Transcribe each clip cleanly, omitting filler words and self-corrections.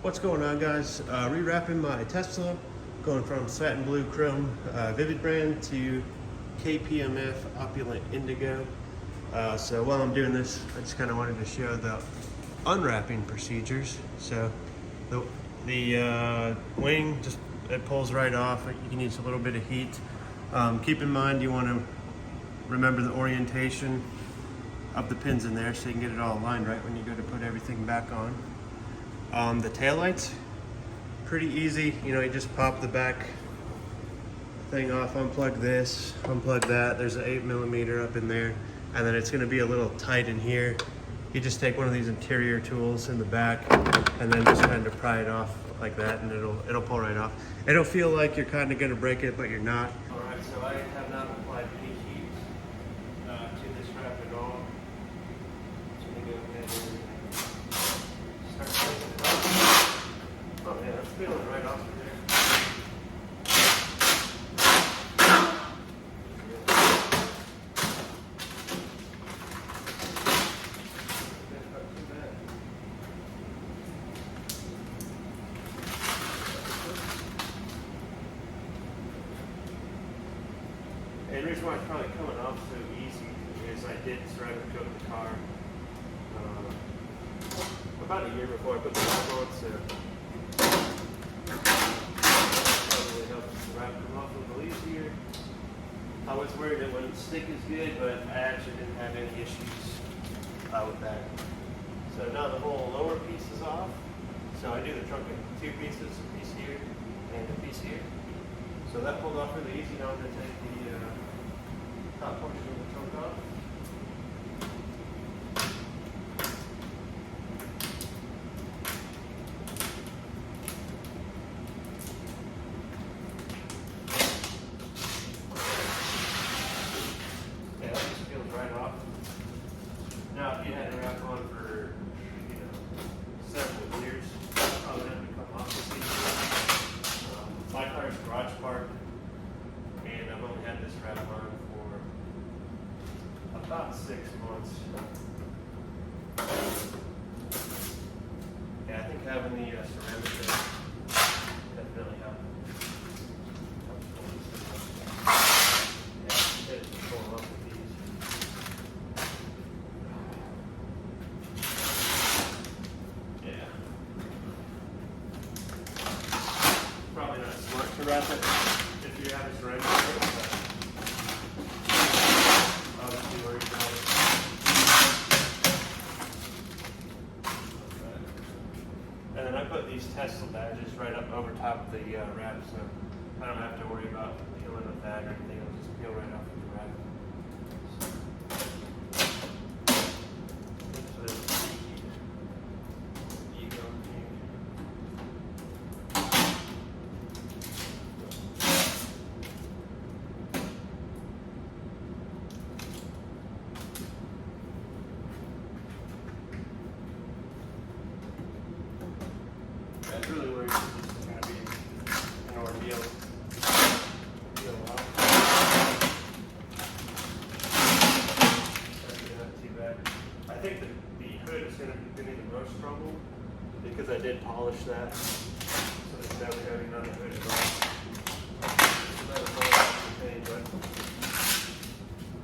What's going on, guys? Rewrapping my Tesla, going from satin blue chrome Vivid brand to KPMF Opulent Indigo. So while I'm doing this, I just kind of wanted to show the unwrapping procedures. So the wing, just it pulls right off. You can use a little bit of heat. Keep in mind you want to remember the orientation of the pins in there so you can get it all aligned right when you go to put everything back on. The taillights, pretty easy. You know, you just pop the back thing off, unplug this, unplug that. There's an 8mm up in there, and then it's going to be a little tight in here. You just take one of these interior tools in the back and then just kind of pry it off like that, and it'll pull right off. It'll feel like you're kind of going to break it, but you're not. All right, so I have not applied any heat to this wrap at all. So I'm going to go ahead and start taking it off. Oh yeah, I'm feeling it right off of there. And the reason why it's probably coming off so easy is I did try to coat the car about a year before I put the wrap on, so probably helps the wrap come off a little easier. I was worried it wouldn't stick as good, but I actually didn't have any issues with that. So now the whole lower piece is off. So I do the trunk in two pieces, a piece here and a piece here. So that pulled off really easy. Now I'm going to take the top portion of the trunk off. Yeah, that just peels right off. Now, if you had a wrap on for, several years, it's probably going to come off this easy. My car is garage parked, and I've only had this wrap on for about 6 months. Yeah, I think having the ceramic definitely helped. Yeah, it's pulling off with these. Yeah. Probably not smart to wrap it if you have a ceramic, but obviously worried about it. And then I put these Tesla badges right up over top of the wrap, so I don't have to worry about peeling with that or anything. It'll just peel right off of the wrap. That's really where it's just going to be an ordeal. Not too bad. I think that the hood is going to give me the most trouble because I did polish that, so there's no coating on the hood at all. But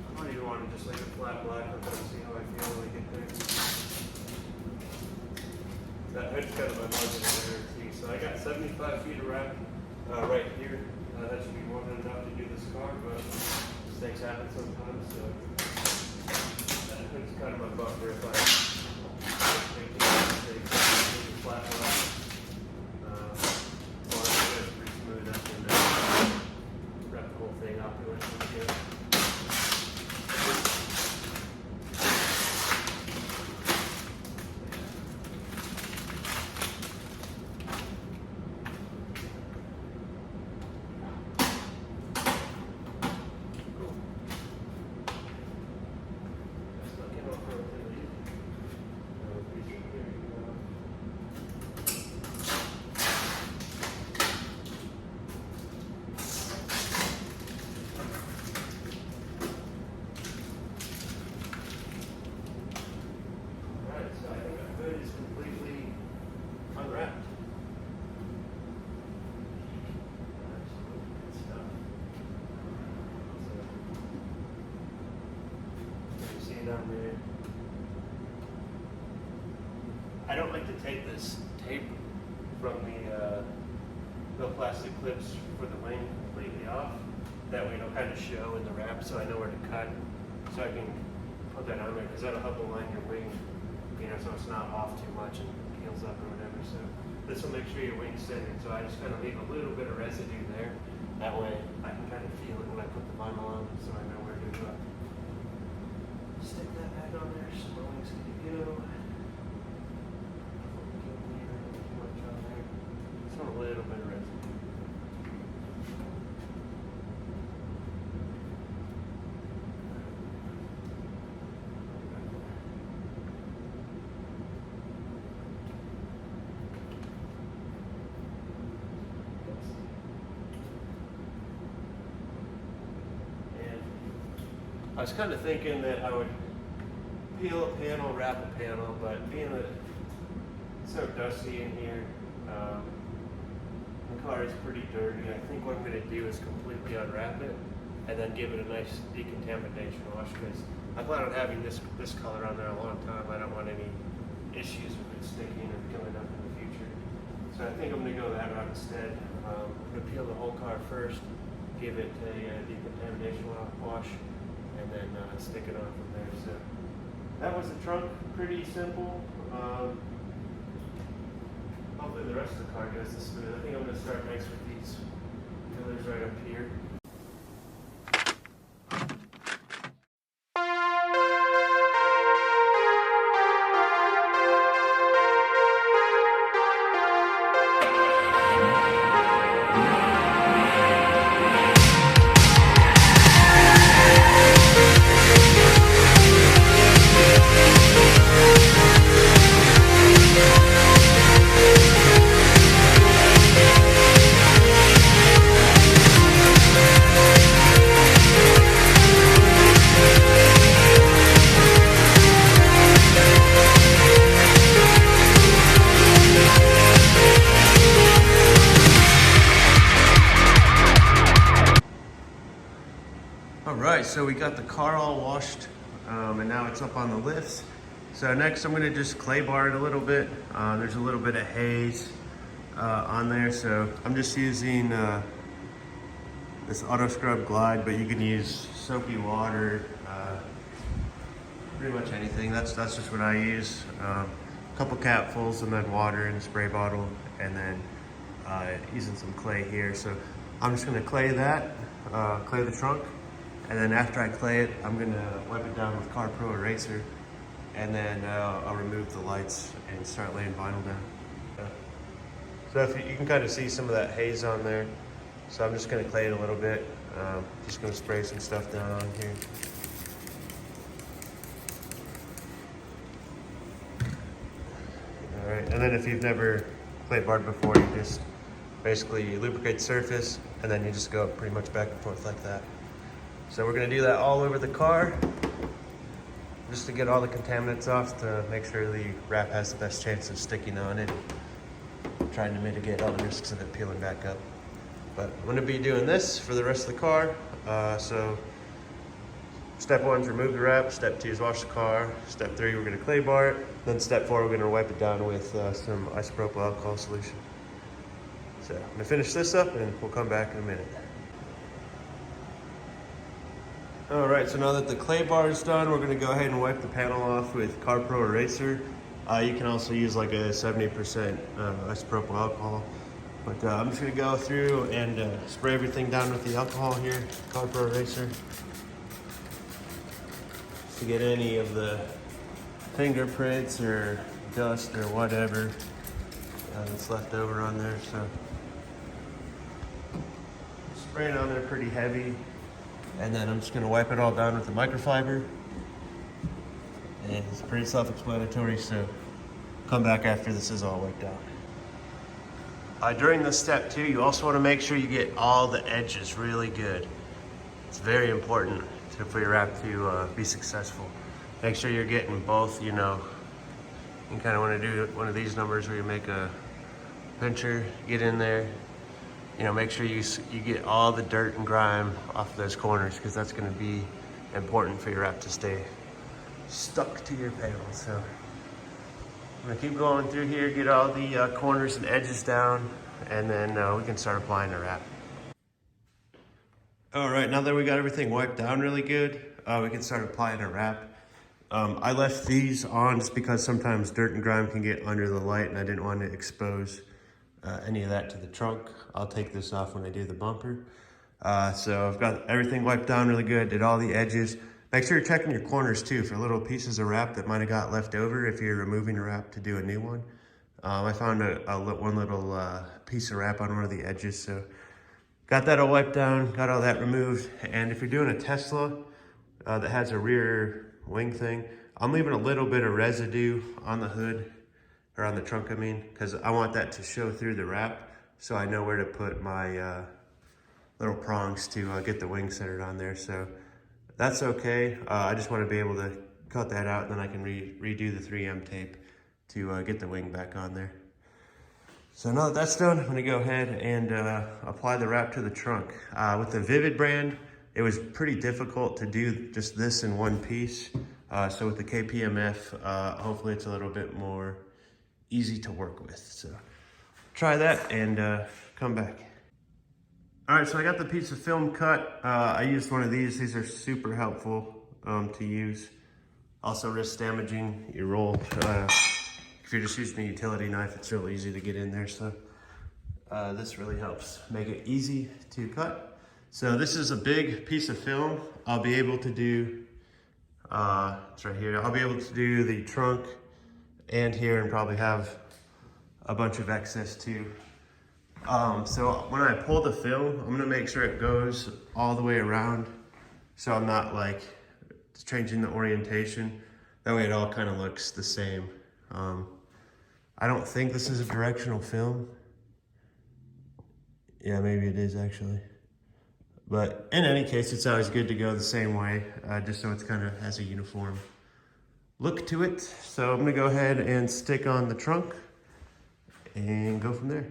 I might even want to just leave it flat black and see how I feel when I get there. That hood's kind of my margin there too. So I got 75 feet of wrap right here. That should be more than enough to do this car, but mistakes happen sometimes. So that hood's kind of my buffer if I make mistakes. Leave it flat black. Or if it goes pretty smooth, I can wrap the whole thing up to it. this tape from the plastic clips for the wing completely off. That way it'll kind of show in the wrap, so I know where to cut, so I can put that on there, because that'll help align your wing, you know, so it's not off too much and peels up or whatever. So this will make sure your wing's centered. So I just kind of leave a little bit of residue there. That way I can kind of feel it when I put the vinyl on, so I know where to go. Stick that back on there, so my wing's good to go. Just want a little bit of residue. I was kind of thinking that I would peel a panel, wrap a panel, but being that it's so dusty in here, the car is pretty dirty. I think what I'm going to do is completely unwrap it and then give it a nice decontamination wash, because I plan on having this color on there a long time. I don't want any issues with it sticking or peeling up in the future. So I think I'm going to go that route instead. I'm going to peel the whole car first, give it a decontamination wash, and then stick it on from there. So that was the trunk, pretty simple. Hopefully the rest of the car goes this smooth. I think I'm going to start next with these pillars right up here. Alright, so we got the car all washed, and now it's up on the lifts. So next I'm going to just clay bar it a little bit. There's a little bit of haze on there, so I'm just using this Auto Scrub Glide, but you can use soapy water, pretty much anything. That's just what I use. A couple capfuls and then water in a spray bottle, and then using some clay here. So I'm just going to clay that, clay the trunk. And then after I clay it, I'm gonna wipe it down with Car Pro Eraser, and then I'll remove the lights and start laying vinyl down. So if you can kind of see some of that haze on there. So I'm just gonna clay it a little bit. Just gonna spray some stuff down on here. All right, and then if you've never clay barred before, you just basically lubricate the surface, and then you just go pretty much back and forth like that. So we're going to do that all over the car, just to get all the contaminants off, to make sure the wrap has the best chance of sticking on it, trying to mitigate all the risks of it peeling back up. But I'm going to be doing this for the rest of the car. So step 1 is remove the wrap, step 2 is wash the car, step 3 we're going to clay bar it, then step 4 we're going to wipe it down with some isopropyl alcohol solution. So I'm going to finish this up and we'll come back in a minute. All right, so now that the clay bar is done, we're gonna go ahead and wipe the panel off with Car Pro Eraser. You can also use like a 70% isopropyl alcohol. But I'm just gonna go through and spray everything down with the alcohol here, Car Pro Eraser, to get any of the fingerprints or dust or whatever that's left over on there. So spray it on there pretty heavy. And then I'm just going to wipe it all down with the microfiber. And it's pretty self-explanatory, so come back after this is all wiped out. During this step too, you also want to make sure you get all the edges really good. It's very important for your wrap to be successful. Make sure you're getting both, you know. You kind of want to do one of these numbers where you make a pincher, get in there. You know, make sure you get all the dirt and grime off of those corners, because that's going to be important for your wrap to stay stuck to your panel. So I'm gonna keep going through here, get all the corners and edges down, and then we can start applying the wrap. All right, now that we got everything wiped down really good, we can start applying the wrap. I left these on just because sometimes dirt and grime can get under the light, and I didn't want to expose any of that to the trunk. I'll take this off when I do the bumper. So I've got everything wiped down really good, did all the edges. Make sure you're checking your corners too for little pieces of wrap that might have got left over if you're removing a wrap to do a new one. I found one little piece of wrap on one of the edges, so got that all wiped down, got all that removed. And if you're doing a Tesla that has a rear wing thing, I'm leaving a little bit of residue on the hood, or on the trunk I mean, because I want that to show through the wrap so I know where to put my little prongs to get the wing centered on there. So that's okay. I just want to be able to cut that out, and then I can redo the 3M tape to get the wing back on there. So now that that's done, I'm gonna go ahead and apply the wrap to the trunk. With the Vivid brand, it was pretty difficult to do just this in one piece. So with the KPMF, hopefully it's a little bit more easy to work with. So try that and come back. All right, so I got the piece of film cut. I used one of these. These are super helpful to use. Also risk damaging your roll. If you're just using a utility knife, it's real easy to get in there. So this really helps make it easy to cut. So this is a big piece of film. I'll be able to do, it's right here. I'll be able to do the trunk and here, and probably have a bunch of excess too. So when I pull the film, I'm gonna make sure it goes all the way around, so I'm not like changing the orientation. That way it all kind of looks the same. I don't think this is a directional film. Yeah, maybe it is actually. But in any case, it's always good to go the same way, just so it's kind of has a uniform look to it. So I'm gonna go ahead and stick on the trunk and go from there.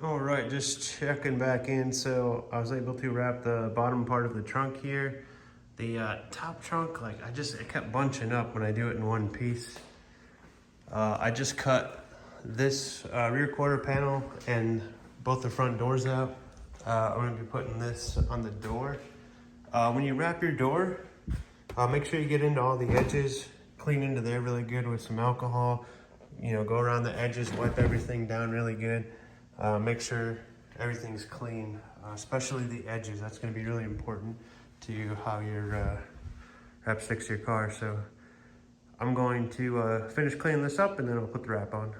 All right, just checking back in. So I was able to wrap the bottom part of the trunk here. The top trunk, like it kept bunching up when I do it in one piece. I just cut this rear quarter panel and both the front doors out. I'm gonna be putting this on the door. When you wrap your door, make sure you get into all the edges, clean into there really good with some alcohol. You know, go around the edges, wipe everything down really good. Make sure everything's clean, especially the edges. That's gonna be really important to how your wrap sticks to your car. So I'm going to finish cleaning this up, and then I'll put the wrap on.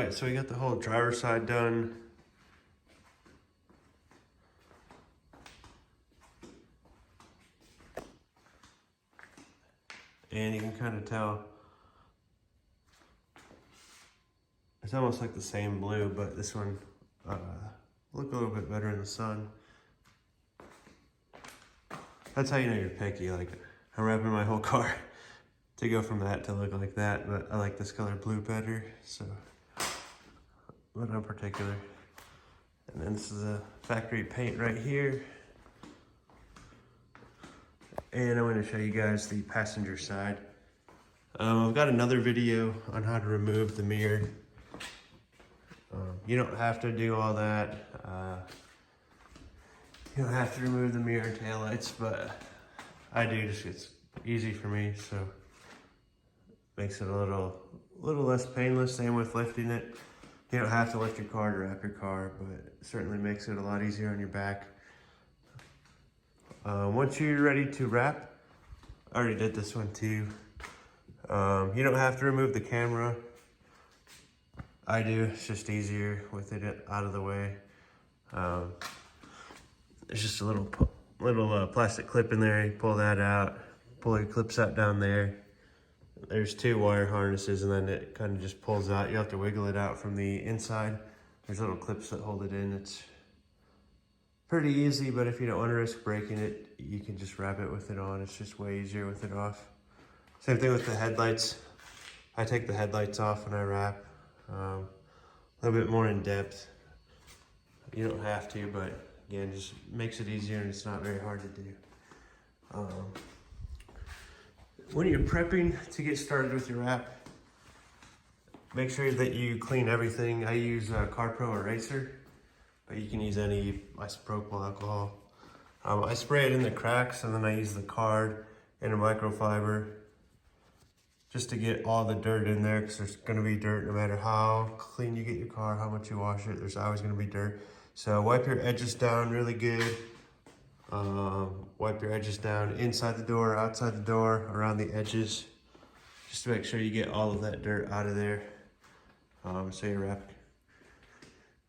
right, so we got the whole driver's side done. And you can kind of tell it's almost like the same blue, but this one look a little bit better in the sun. That's how you know you're picky. Like, I'm wrapping my whole car to go from that to look like that, but I like this color blue better, so, but in particular. And then this is a factory paint right here. And I'm going to show you guys the passenger side. I've got another video on how to remove the mirror. You don't have to do all that. You don't have to remove the mirror and taillights, but I do, just it's easy for me, so makes it a little less painless. Same with lifting it. You don't have to lift your car to wrap your car, but it certainly makes it a lot easier on your back. Once you're ready to wrap, I already did this one too. You don't have to remove the camera. I do, it's just easier with it out of the way. There's just a little plastic clip in there. You pull that out, pull your clips out down there. There's 2 wire harnesses, and then it kind of just pulls out. You have to wiggle it out from the inside. There's little clips that hold it in. It's pretty easy, but if you don't want to risk breaking it, you can just wrap it with it on. It's just way easier with it off. Same thing with the headlights. I take the headlights off when I wrap. A little bit more in depth. You don't have to, but again, just makes it easier and it's not very hard to do. When you're prepping to get started with your wrap, make sure that you clean everything. I use Car Pro Eraser, but you can use any isopropyl alcohol. I spray it in the cracks, and then I use the card and a microfiber just to get all the dirt in there, because there's gonna be dirt no matter how clean you get your car, how much you wash it, there's always gonna be dirt. So wipe your edges down really good. Wipe your edges down inside the door, outside the door, around the edges, just to make sure you get all of that dirt out of there. So your wrap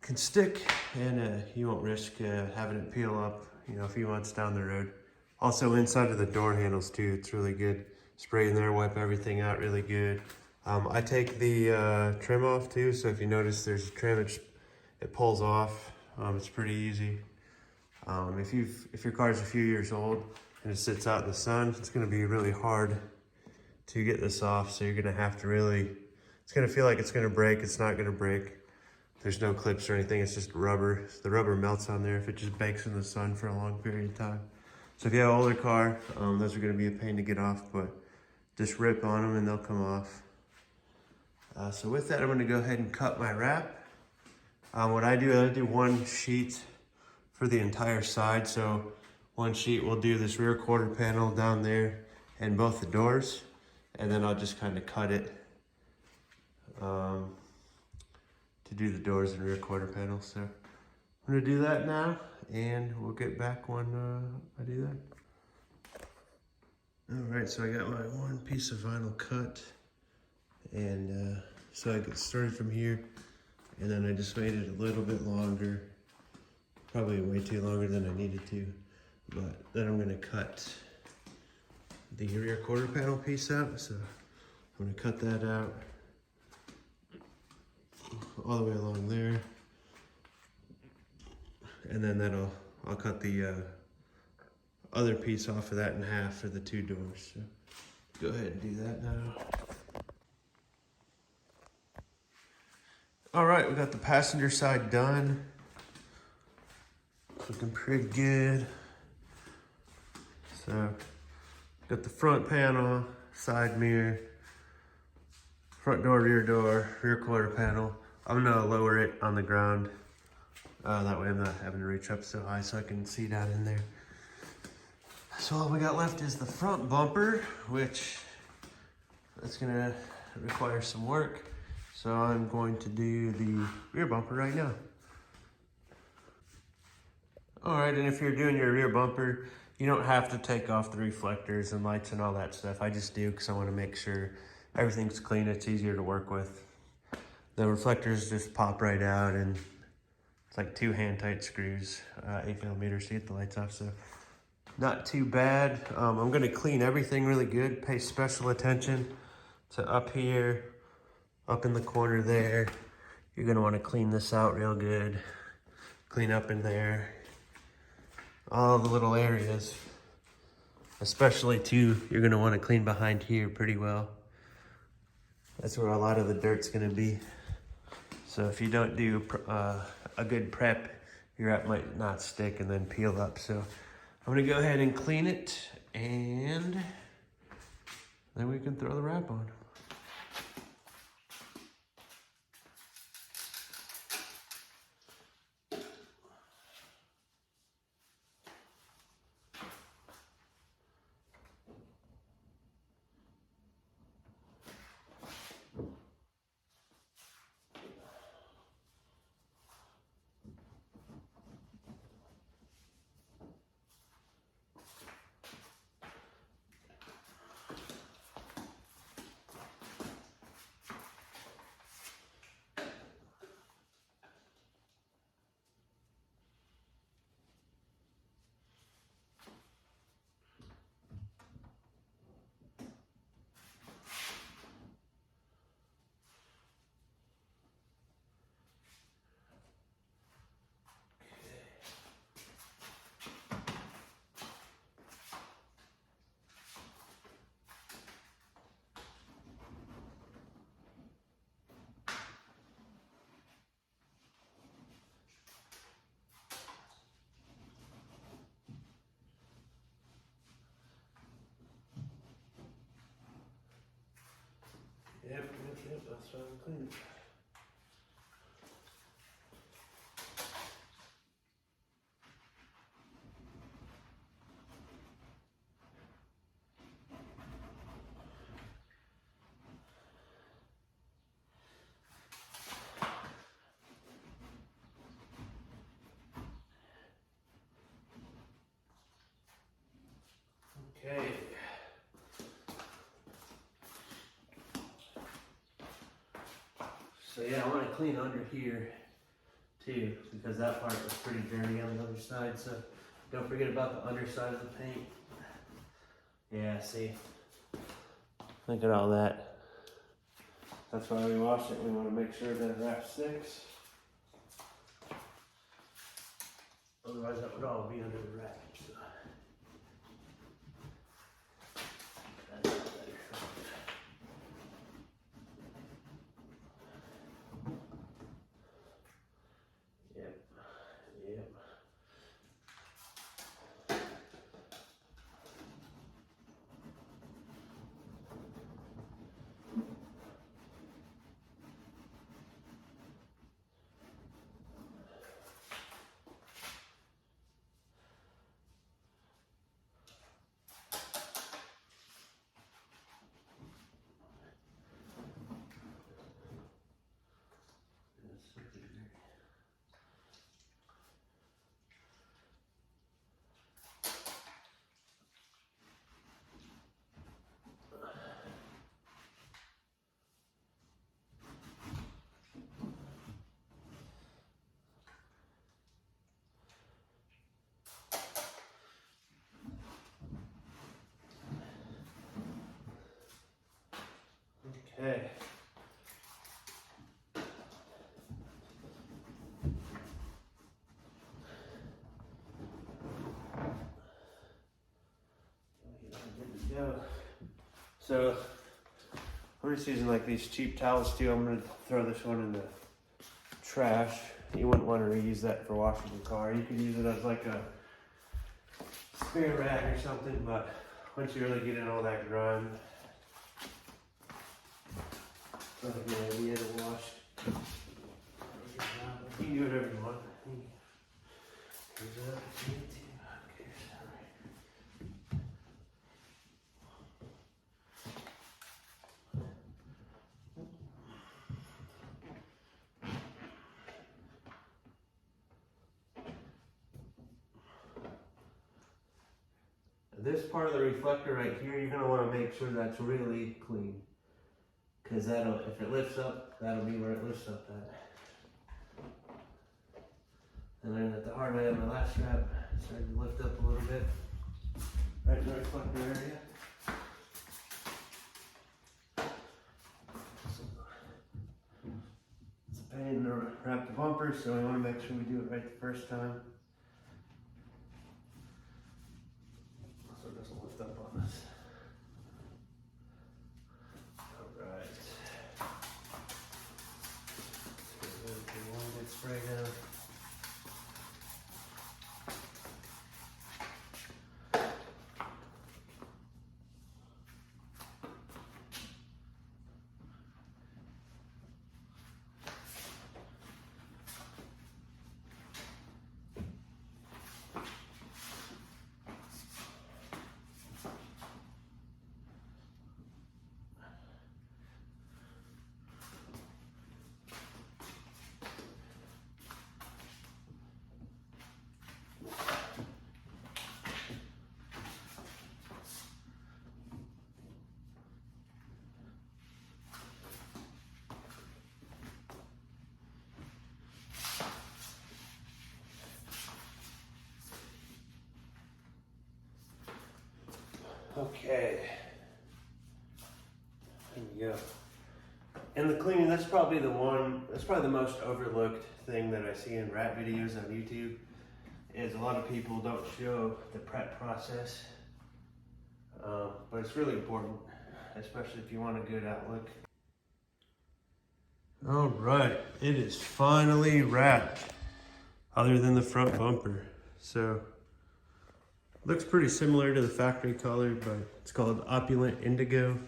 can stick, and you won't risk having it peel up, you know, a few months down the road. Also inside of the door handles too, it's really good. Spray in there, wipe everything out really good. I take the trim off too, so if you notice there's a trim, it pulls off. It's pretty easy. If your car's a few years old and it sits out in the sun, it's gonna be really hard to get this off, so you're gonna have to really, it's gonna feel like it's gonna break. It's not gonna break. There's no clips or anything, it's just rubber. The rubber melts on there if it just bakes in the sun for a long period of time. So if you have an older car, those are gonna be a pain to get off, but just rip on them and they'll come off. So with that, I'm gonna go ahead and cut my wrap. What I do one sheet for the entire side. So one sheet will do this rear quarter panel down there and both the doors, and then I'll just kind of cut it to do the doors and rear quarter panel. So I'm gonna do that now, and we'll get back when I do that. All right, so I got my one piece of vinyl cut, and so I get started from here, and then I just made it a little bit longer, probably way too longer than I needed to, but then I'm gonna cut the rear quarter panel piece out. So I'm gonna cut that out all the way along there, and then I'll cut the other piece off of that in half for the 2 doors. So go ahead and do that now. All right, we got the passenger side done. Looking pretty good. So got the front panel, side mirror, front door, rear quarter panel. I'm gonna lower it on the ground. That way I'm not having to reach up so high so I can see down in there. So all we got left is the front bumper, which that's gonna require some work. So I'm going to do the rear bumper right now. All right, and if you're doing your rear bumper, you don't have to take off the reflectors and lights and all that stuff. I just do because I want to make sure everything's clean, it's easier to work with. the reflectors just pop right out, and it's like 2 hand tight screws, 8mm to get the lights off, so not too bad. I'm gonna clean everything really good, pay special attention to up here, up in the corner there. You're gonna wanna clean this out real good. Clean up in there. All the little areas. Especially too, you're gonna wanna clean behind here pretty well. That's where a lot of the dirt's gonna be. So if you don't do a good prep, your wrap might not stick and then peel up. So I'm gonna go ahead and clean it, and then we can throw the wrap on. Yep, that's what I'm cleaning. Okay. So yeah, I want to clean under here too, because that part was pretty dirty on the other side. So don't forget about the underside of the paint. Yeah, see, look at all that. That's why we wash it. We want to make sure that it wrap sticks. Otherwise that would all be under the wrap. So. Yep. Okay. Good to go. So I'm just using like these cheap towels too. I'm gonna throw this one in the trash. You wouldn't want to reuse that for washing your car. You could use it as like a spare rag or something, but once you really get in all that grime, it's not a good idea to wash. You can do whatever you want. This part of the reflector right here, you're going to want to make sure that's really clean, because that'll, if it lifts up, that'll be where it lifts up at. And then at the hard way on my last strap, started to lift up a little bit, right in the reflector area. It's a pain to wrap the bumper, so we want to make sure we do it right the first time. So it doesn't lift up on us. Alright. One good spray down. Okay, there we go. And the cleaning, that's probably the most overlooked thing that I see in wrap videos on YouTube, is a lot of people don't show the prep process, but it's really important, especially if you want a good outlook. All right, it is finally wrapped, other than the front bumper. So, looks pretty similar to the factory color, but it's called Opulent Indigo. You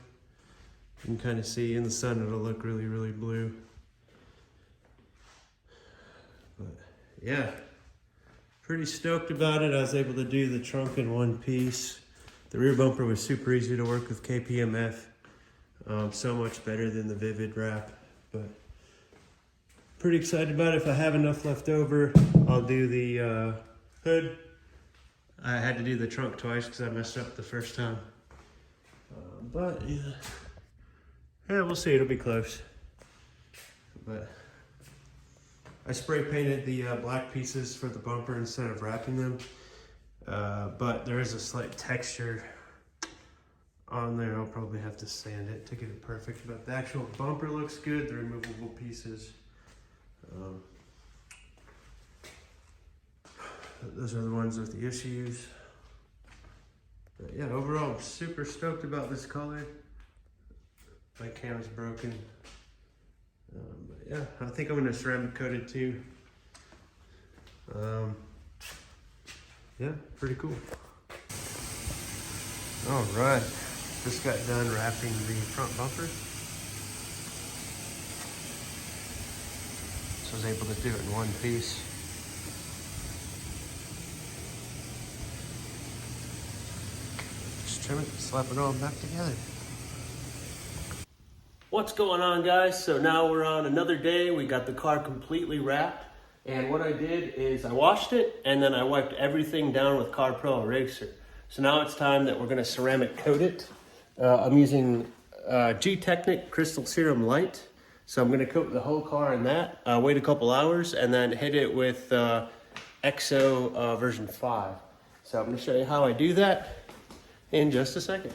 can kind of see in the sun it'll look really, really blue. But yeah, pretty stoked about it. I was able to do the trunk in one piece. The rear bumper was super easy to work with KPMF. So much better than the Vivid wrap, but pretty excited about it. If I have enough left over, I'll do the hood. I had to do the trunk twice because I messed up the first time. But yeah, we'll see. It'll be close. But I spray painted the black pieces for the bumper instead of wrapping them. But there is a slight texture on there. I'll probably have to sand it to get it perfect. But the actual bumper looks good. The removable pieces. Those are the ones with the issues. But yeah, overall, I'm super stoked about this color. My cam's broken. But yeah, I think I'm gonna ceramic coat it too. Yeah, pretty cool. All right, just got done wrapping the front bumper. So I was able to do it in one piece. Trim it, slap it all back together. What's going on, guys? So now we're on another day. We got the car completely wrapped, and what I did is I washed it and then I wiped everything down with Car Pro Eraser. So now it's time that we're going to ceramic coat it. I'm using Gtechnic Crystal Serum Light, so I'm going to coat the whole car in that. Wait a couple hours and then hit it with XO version 5. So I'm going to show you how I do that in just a second.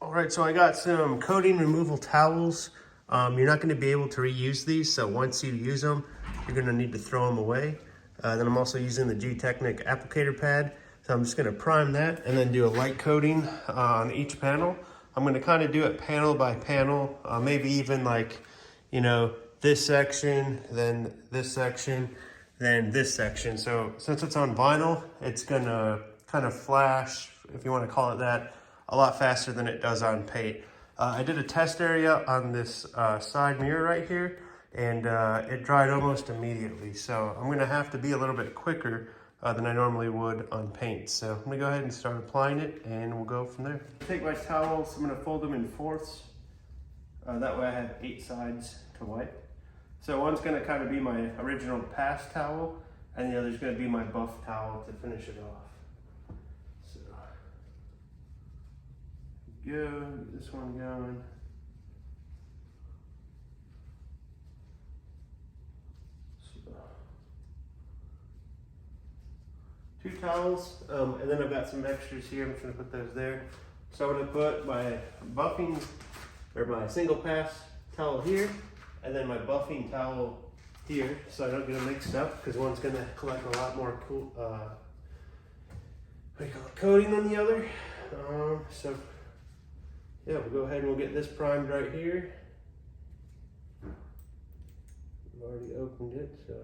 All right, so I got some coating removal towels. You're not gonna be able to reuse these, so once you use them, you're gonna need to throw them away. Then I'm also using the Gtechnic applicator pad. So I'm just gonna prime that and then do a light coating on each panel. I'm gonna kind of do it panel by panel, maybe even like, you know, this section, then this section, then this section. So since it's on vinyl, it's gonna kind of flash, if you want to call it that, a lot faster than it does on paint. I did a test area on this side mirror right here, and it dried almost immediately. So I'm gonna have to be a little bit quicker than I normally would on paint. So I'm gonna go ahead and start applying it, and we'll go from there. Take my towels, I'm gonna fold them in fourths. That way I have 8 sides to wipe. So one's gonna kind of be my original pass towel, and the other's gonna be my buff towel to finish it off. Go, get this one going. 2 towels, and then I've got some extras here. I'm just gonna put those there. So I'm gonna put my buffing, or my single pass towel here, and then my buffing towel here, so I don't get them mixed up, because one's gonna collect a lot more cool, coating on the other. So yeah, we'll go ahead and we'll get this primed right here. I've already opened it, so.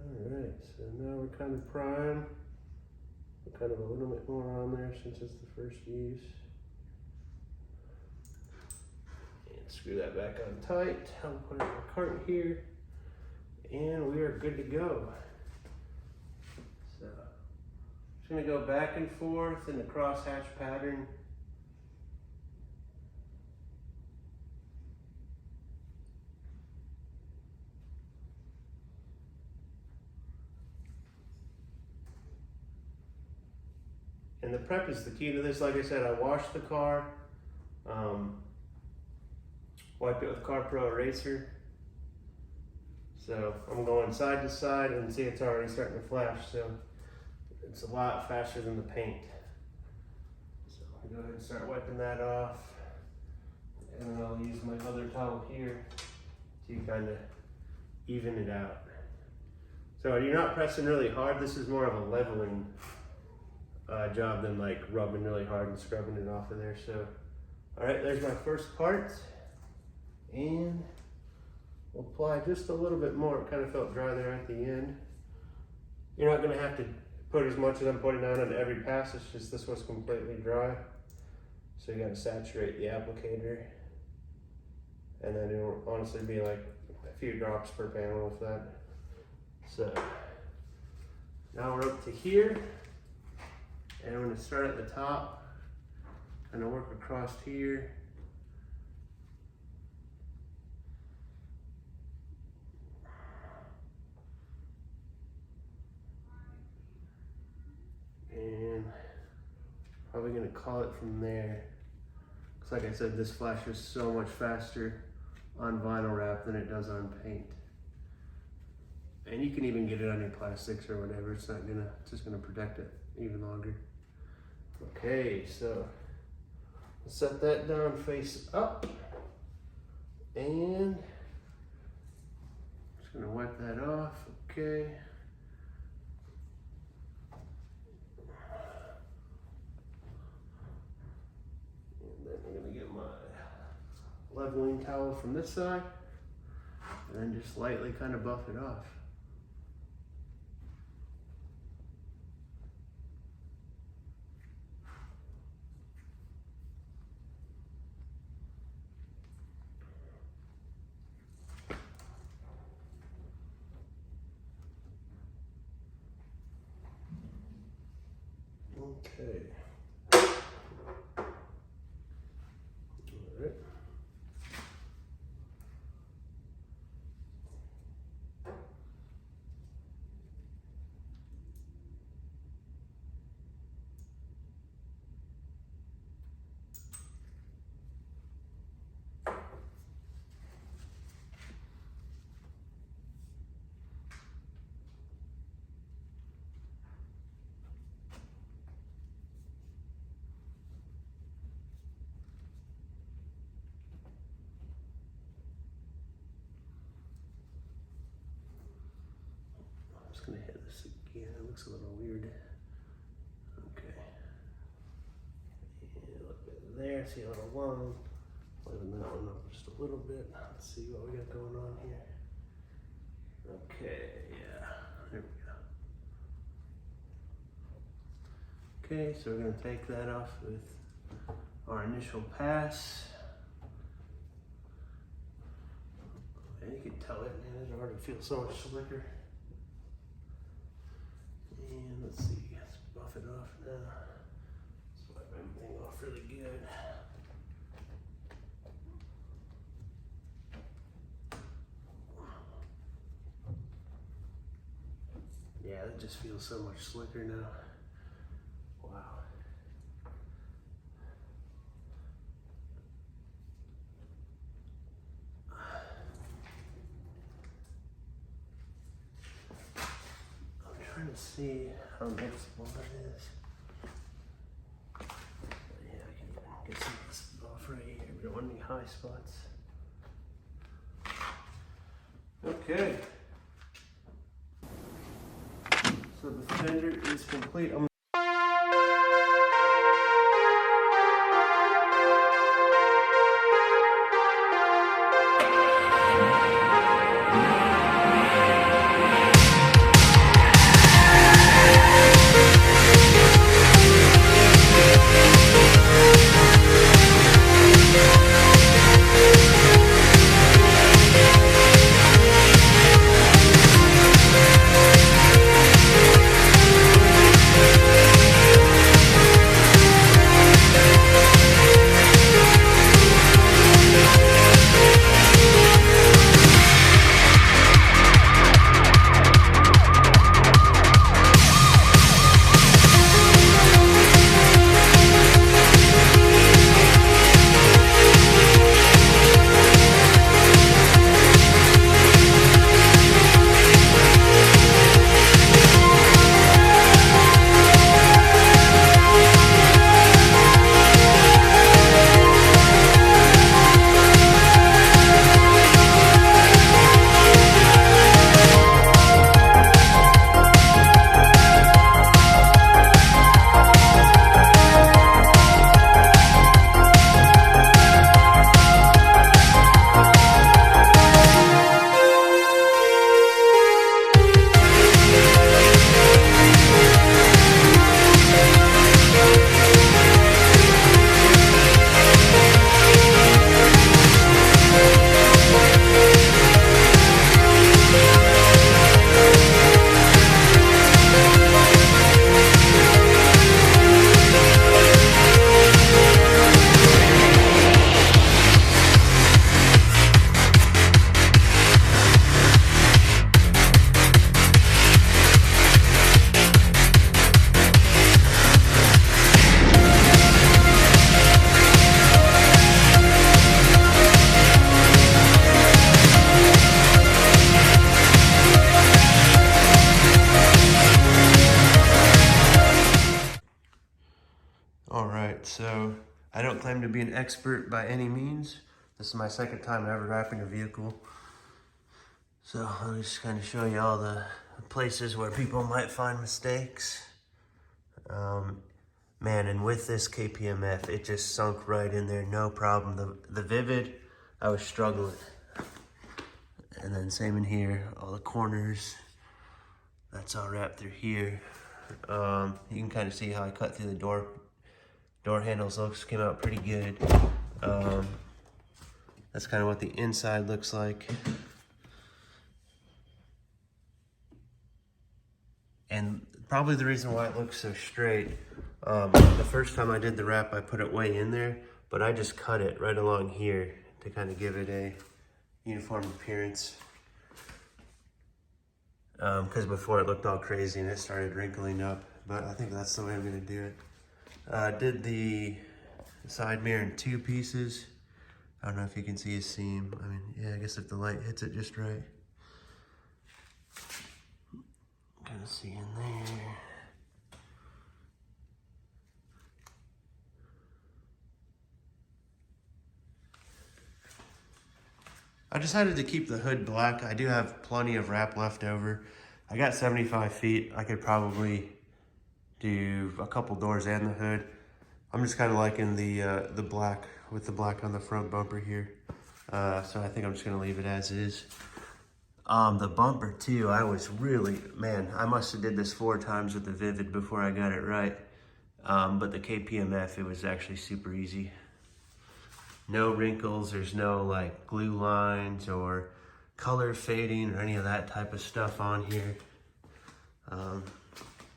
Alright, so now we're kind of primed. We're kind of a little bit more on there since it's the first use. And screw that back on tight. I'll put it in the carton here. And we are good to go. So, just gonna go back and forth in the crosshatch pattern. And the prep is the key to this. Like I said, I washed the car, wiped it with Car Pro Eraser. So I'm going side to side, and see it's already starting to flash. So it's a lot faster than the paint. So I'll go ahead and start wiping that off. And then I'll use my other towel here to kind of even it out. So you're not pressing really hard. This is more of a leveling job than like rubbing really hard and scrubbing it off of there. So, all right, there's my first part, and we'll apply just a little bit more. It kind of felt dry there at the end. You're not gonna have to put as much as I'm putting on every pass. It's just this was completely dry. So you gotta saturate the applicator, and then it'll honestly be like a few drops per panel with that. So now we're up to here. And I'm going to start at the top, and I'll work across here. And probably going to call it from there. Because like I said, this flashes so much faster on vinyl wrap than it does on paint. And you can even get it on your plastics or whatever. It's just gonna protect it even longer. Okay, so let's set that down face up, and just gonna wipe that off. Okay. And then I'm gonna get my leveling towel from this side, and then just lightly kind of buff it off. Okay. All right. I'm just gonna hit this again. It looks a little weird. Okay. Yeah, look at there. See a little line. Liven that one up just a little bit. Let's see what we got going on here. Okay, yeah. There we go. Okay, so we're gonna take that off with our initial pass. And you can tell it, man, it already feels so much slicker. And let's see, let's buff it off now. Let's wipe everything off really good. Yeah, it just feels so much slicker now. Wow. to see how noticeable that is. Yeah, I can even get some of this off right here. We don't want any high spots. Okay. So the fender is complete. All right, so I don't claim to be an expert by any means. This is my second time ever wrapping a vehicle. So I'll just kind of show you all the places where people might find mistakes. Man, and with this KPMF, it just sunk right in there, no problem. The Vivid, I was struggling. And then same in here, all the corners, that's all wrapped through here. You can kind of see how I cut through the door handles. Those came out pretty good. That's kind of what the inside looks like. And probably the reason why it looks so straight, the first time I did the wrap, I put it way in there, but I just cut it right along here to kind of give it a uniform appearance. Because before it looked all crazy and it started wrinkling up, but I think that's the way I'm gonna do it. Did the side mirror in 2 pieces. I don't know if you can see a seam. I mean, yeah, I guess if the light hits it just right. Kind of see in there. I decided to keep the hood black. I do have plenty of wrap left over. I got 75 feet. I could probably do a couple doors and the hood. I'm just kind of liking the black with the black on the front bumper here. So I think I'm just gonna leave it as is. The bumper too, I was really, man, I must have did this 4 times with the Vivid before I got it right. But the KPMF, it was actually super easy. No wrinkles, there's no like glue lines or color fading or any of that type of stuff on here.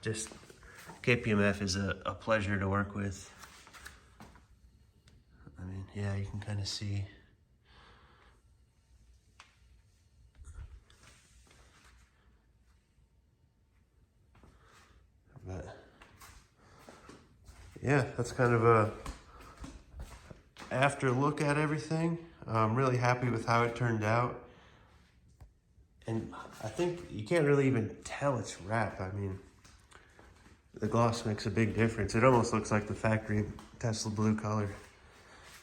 Just KPMF is a pleasure to work with. I mean, yeah, you can kind of see. But yeah, that's kind of a after look at everything. I'm really happy with how it turned out. And I think you can't really even tell it's wrap. I mean, the gloss makes a big difference. It almost looks like the factory Tesla blue color.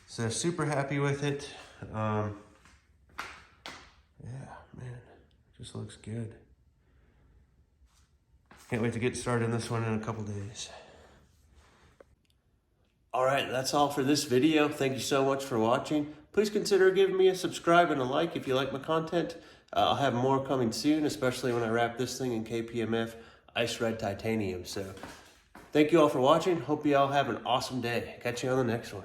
So super happy with it. Yeah, man, just looks good. Can't wait to get started on this one in a couple days. All right, that's all for this video. Thank you so much for watching. Please consider giving me a subscribe and a like if you like my content. I'll have more coming soon, especially when I wrap this thing in KPMF Ice Red Titanium. So thank you all for watching. Hope you all have an awesome day. Catch you on the next one.